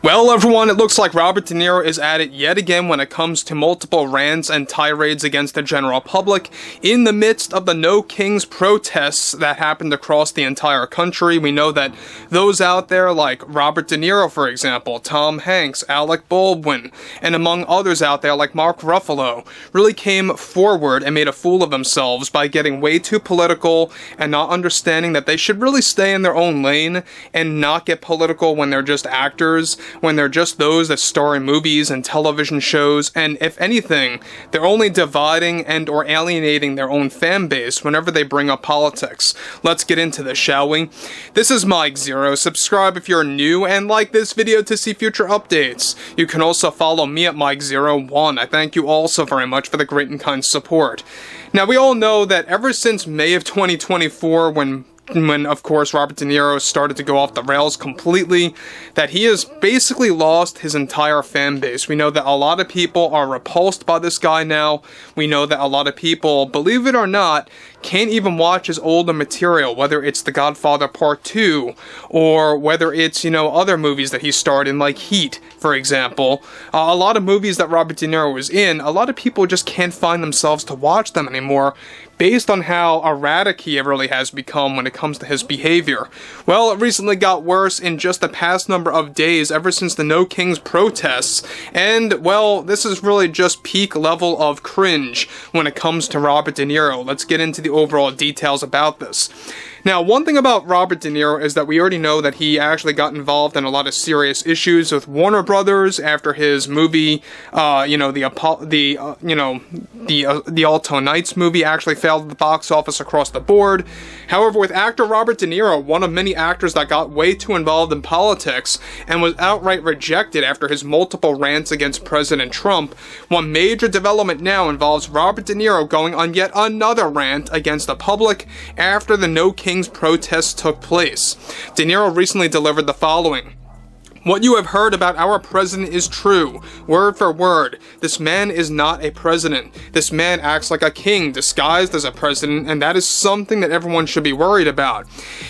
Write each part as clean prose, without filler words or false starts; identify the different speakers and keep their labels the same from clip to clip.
Speaker 1: Well, everyone, it looks like Robert De Niro is at it yet again when it comes to multiple rants and tirades against the general public. In the midst of the No Kings protests that happened across the entire country, we know that those out there like Robert De Niro, for example, Tom Hanks, Alec Baldwin, and among others out there like Mark Ruffalo, really came forward and made a fool of themselves by getting way too political and not understanding that they should really stay in their own lane and not get political when they're just actors, when they're just those that star in movies and television shows, and if anything, they're only dividing and or alienating their own fan base whenever they bring up politics. Let's get into this, shall we? This is Mike Zero. Subscribe if you're new and like this video to see future updates. You can also follow me at Mike01. I thank you all so very much for the great and kind support. Now, we all know that ever since May of 2024, when of course Robert De Niro started to go off the rails completely, that he has basically lost his entire fan base. We know that a lot of people are repulsed by this guy now. We know that a lot of people, believe it or not, can't even watch his older material, whether it's The Godfather Part 2, or whether it's, other movies that he starred in, like Heat, for example. A lot of movies that Robert De Niro was in, a lot of people just can't find themselves to watch them anymore, based on how erratic he really has become when it comes to his behavior. Well, it recently got worse in just the past number of days ever since the No Kings protests, and, well, this is really just peak level of cringe when it comes to Robert De Niro. Let's get into the overall details about this. Now, one thing about Robert De Niro is that we already know that he actually got involved in a lot of serious issues with Warner Brothers after his movie, the Alto Nights movie actually failed at the box office across the board. However, with actor Robert De Niro, one of many actors that got way too involved in politics and was outright rejected after his multiple rants against President Trump, one major development now involves Robert De Niro going on yet another rant against the public after the No Kings protests took place. De Niro recently delivered the following. "What you have heard about our president is true, word for word. This man is not a president. This man acts like a king disguised as a president, and that is something that everyone should be worried about.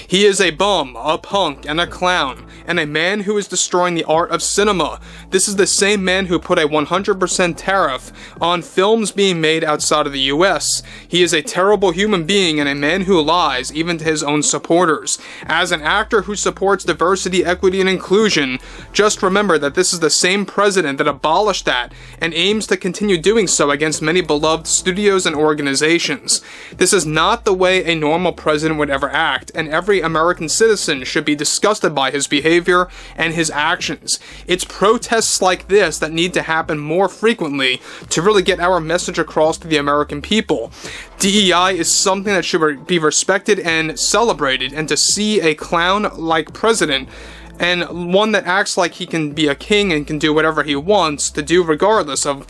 Speaker 1: He is a bum, a punk, and a clown, and a man who is destroying the art of cinema. This is the same man who put a 100% tariff on films being made outside of the US. He is a terrible human being and a man who lies, even to his own supporters. As an actor who supports diversity, equity, and inclusion, just remember that this is the same president that abolished that and aims to continue doing so against many beloved studios and organizations. This is not the way a normal president would ever act, and every American citizen should be disgusted by his behavior and his actions. It's protests like this that need to happen more frequently to really get our message across to the American people. DEI is something that should be respected and celebrated, and to see a clown-like president and one that acts like he can be a king and can do whatever he wants to do regardless of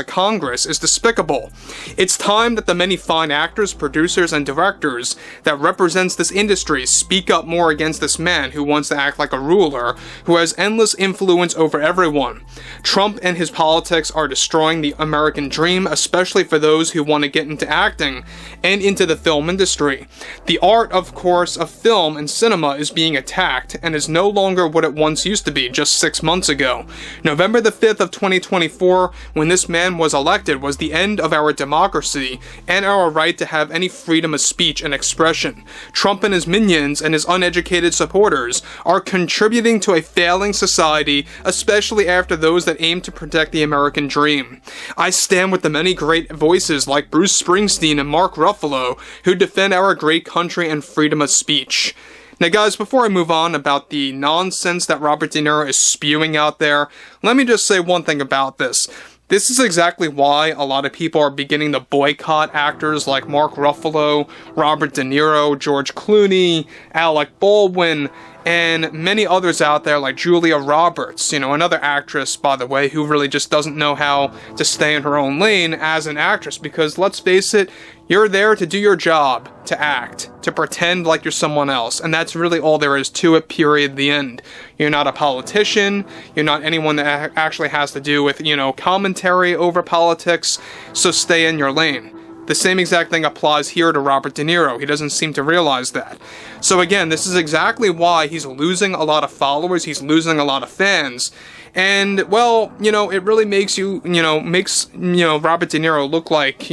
Speaker 1: Congress, is despicable. It's time that the many fine actors, producers, and directors that represents this industry speak up more against this man who wants to act like a ruler, who has endless influence over everyone. Trump and his politics are destroying the American dream, especially for those who want to get into acting and into the film industry. The art, of course, of film and cinema is being attacked and is no longer what it once used to be just 6 months ago. November the 5th of 2024, when this man was elected, was the end of our democracy and our right to have any freedom of speech and expression. Trump and his minions and his uneducated supporters are contributing to a failing society, especially after those that aim to protect the American dream. I stand with the many great voices like Bruce Springsteen and Mark Ruffalo who defend our great country and freedom of speech." Now guys, before I move on about the nonsense that Robert De Niro is spewing out there, let me just say one thing about this. This is exactly why a lot of people are beginning to boycott actors like Mark Ruffalo, Robert De Niro, George Clooney, Alec Baldwin, and many others out there like Julia Roberts, another actress, by the way, who really just doesn't know how to stay in her own lane as an actress, because let's face it, you're there to do your job, to act, to pretend like you're someone else, and that's really all there is to it, period, the end. You're not a politician, you're not anyone that actually has to do with, commentary over politics, so stay in your lane. The same exact thing applies here to Robert De Niro. He doesn't seem to realize that. So again, this is exactly why he's losing a lot of followers, he's losing a lot of fans. And, well, it really makes Robert De Niro look like,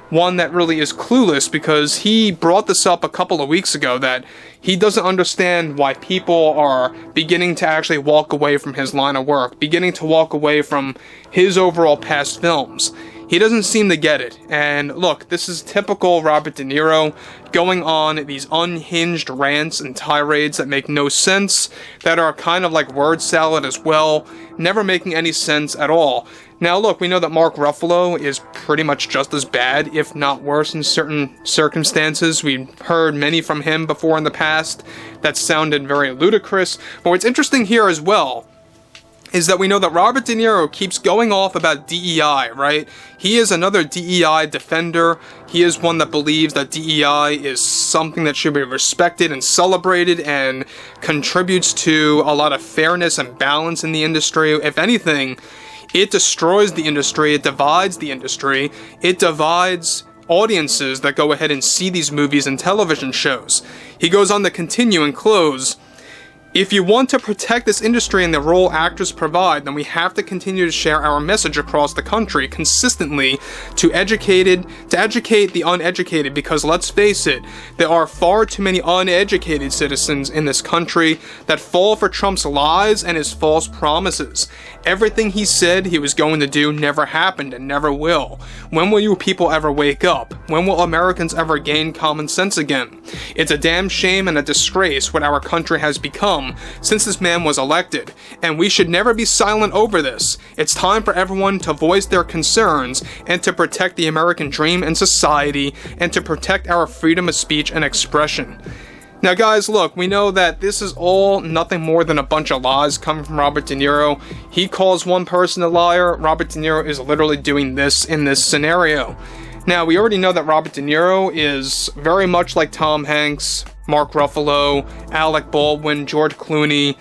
Speaker 1: one that really is clueless, because he brought this up a couple of weeks ago, that he doesn't understand why people are beginning to actually walk away from his line of work, beginning to walk away from his overall past films. He doesn't seem to get it. And look, this is typical Robert De Niro, going on these unhinged rants and tirades that make no sense, that are kind of like word salad as well, never making any sense at all. Now look, we know that Mark Ruffalo is pretty much just as bad, if not worse, in certain circumstances. We've heard many from him before in the past that sounded very ludicrous. But what's interesting here as well is that we know that Robert De Niro keeps going off about DEI, right? He is another DEI defender. He is one that believes that DEI is something that should be respected and celebrated and contributes to a lot of fairness and balance in the industry. If anything, it destroys the industry, it divides the industry, it divides audiences that go ahead and see these movies and television shows. He goes on to continue and close, "If you want to protect this industry and the role actors provide, then we have to continue to share our message across the country consistently to educate the uneducated, because let's face it, there are far too many uneducated citizens in this country that fall for Trump's lies and his false promises. Everything he said he was going to do never happened and never will. When will you people ever wake up? When will Americans ever gain common sense again? It's a damn shame and a disgrace what our country has become since this man was elected, and we should never be silent over this. It's time for everyone to voice their concerns and to protect the American dream and society and to protect our freedom of speech and expression." Now guys, look, we know that this is all nothing more than a bunch of lies coming from Robert De Niro. He calls one person a liar. Robert De Niro is literally doing this in this scenario. Now, we already know that Robert De Niro is very much like Tom Hanks, Mark Ruffalo, Alec Baldwin, George Clooney.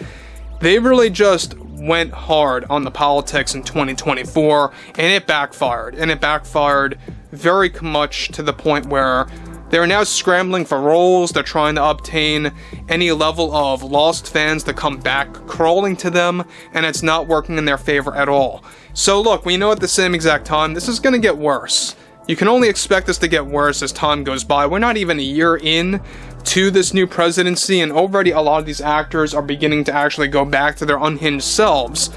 Speaker 1: They really just went hard on the politics in 2024, and it backfired. And it backfired very much to the point where they're now scrambling for roles. They're trying to obtain any level of lost fans to come back crawling to them, and it's not working in their favor at all. So look, we know at the same exact time, this is going to get worse. You can only expect this to get worse as time goes by. We're not even a year in to this new presidency, and already a lot of these actors are beginning to actually go back to their unhinged selves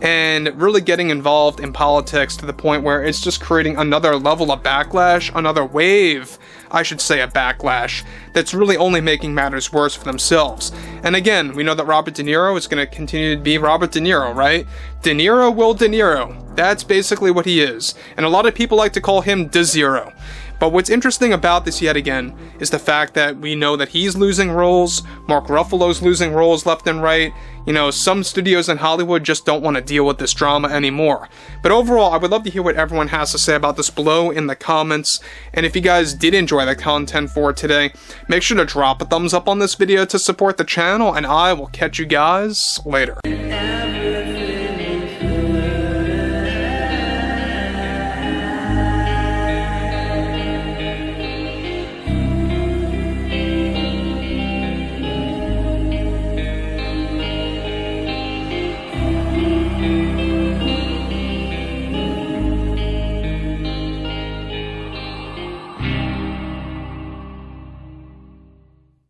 Speaker 1: and really getting involved in politics to the point where it's just creating another level of backlash, another wave, I should say, a backlash that's really only making matters worse for themselves. And again, we know that Robert De Niro is going to continue to be Robert De Niro, right? De Niro will De Niro. That's basically what he is. And a lot of people like to call him De Zero. But what's interesting about this yet again is the fact that we know that he's losing roles, Mark Ruffalo's losing roles left and right. You know, some studios in Hollywood just don't want to deal with this drama anymore. But overall, I would love to hear what everyone has to say about this below in the comments. And if you guys did enjoy the content for today, make sure to drop a thumbs up on this video to support the channel, and I will catch you guys later.